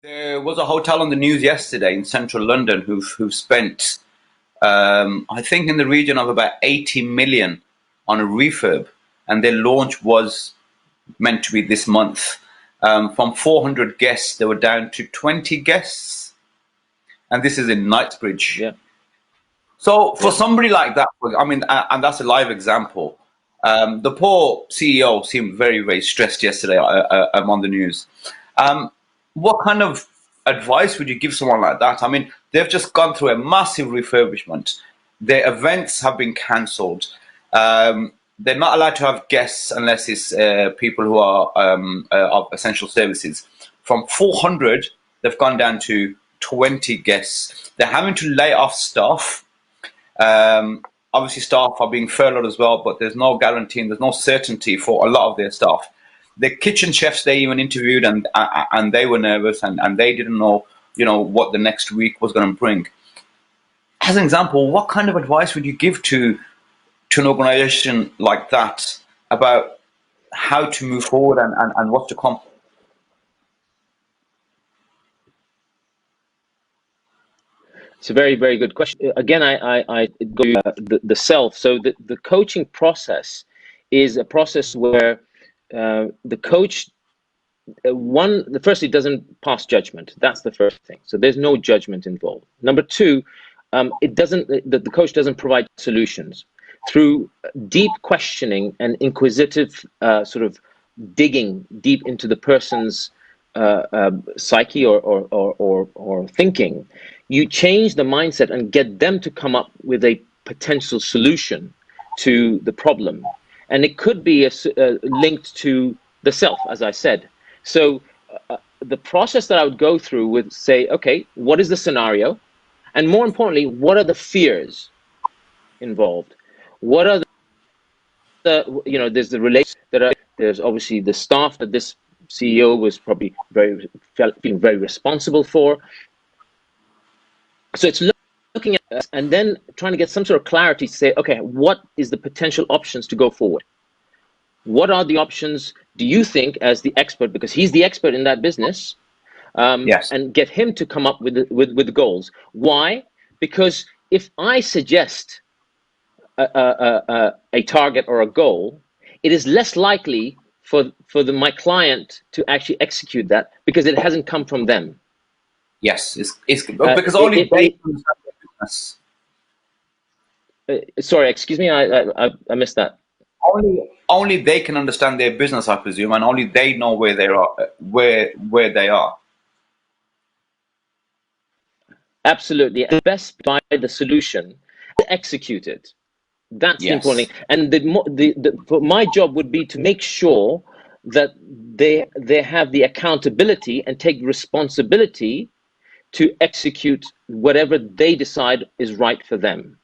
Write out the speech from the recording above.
There was a hotel on the news yesterday in central London who've spent, I think, in the region of about 80 million on a refurb, and their launch was meant to be this month. From 400 guests, they were down to 20 guests, and this is in Knightsbridge. Yeah. So for somebody like that, I mean, and that's a live example. The poor CEO seemed very, very stressed yesterday. I'm on the news. What kind of advice would you give someone like that? I mean, they've just gone through a massive refurbishment. Their events have been cancelled. They're not allowed to have guests unless it's people who are of essential services. From 400, they've gone down to 20 guests. They're having to lay off staff. Obviously, staff are being furloughed as well, but there's no guarantee and there's no certainty for a lot of their staff. The kitchen chefs they even interviewed, and they were nervous, and they didn't know, what the next week was going to bring. As an example, what kind of advice would you give to an organization like that about how to move forward and what's to come? It's a very, very good question. Again, I go the self. So the coaching process is a process where the coach, firstly, doesn't pass judgment. That's the first thing. So there's no judgment involved. Number two, the coach doesn't provide solutions. Through deep questioning and inquisitive sort of digging deep into the person's psyche or thinking, you change the mindset and get them to come up with a potential solution to the problem. And it could be linked to the self, as I said. So the process that I would go through would say, okay, what is the scenario? And more importantly, what are the fears involved? What are there's the relations there's obviously the staff that this CEO was probably feeling very responsible for. So it's looking at us and then trying to get some sort of clarity to say, okay, what is the potential options to go forward? What are the options do you think as the expert, because he's the expert in that business, Yes. and get him to come up with the goals. Why? Because if I suggest a target or a goal, it is less likely for my client to actually execute that because it hasn't come from them. Yes, it's because only they understand their business. Sorry, excuse me, I missed that. Only they can understand their business, I presume, and only they know where they are, where they are. Absolutely, and best by the solution, execute it. That's the important thing. And my job would be to make sure that they have the accountability and take responsibility to execute whatever they decide is right for them.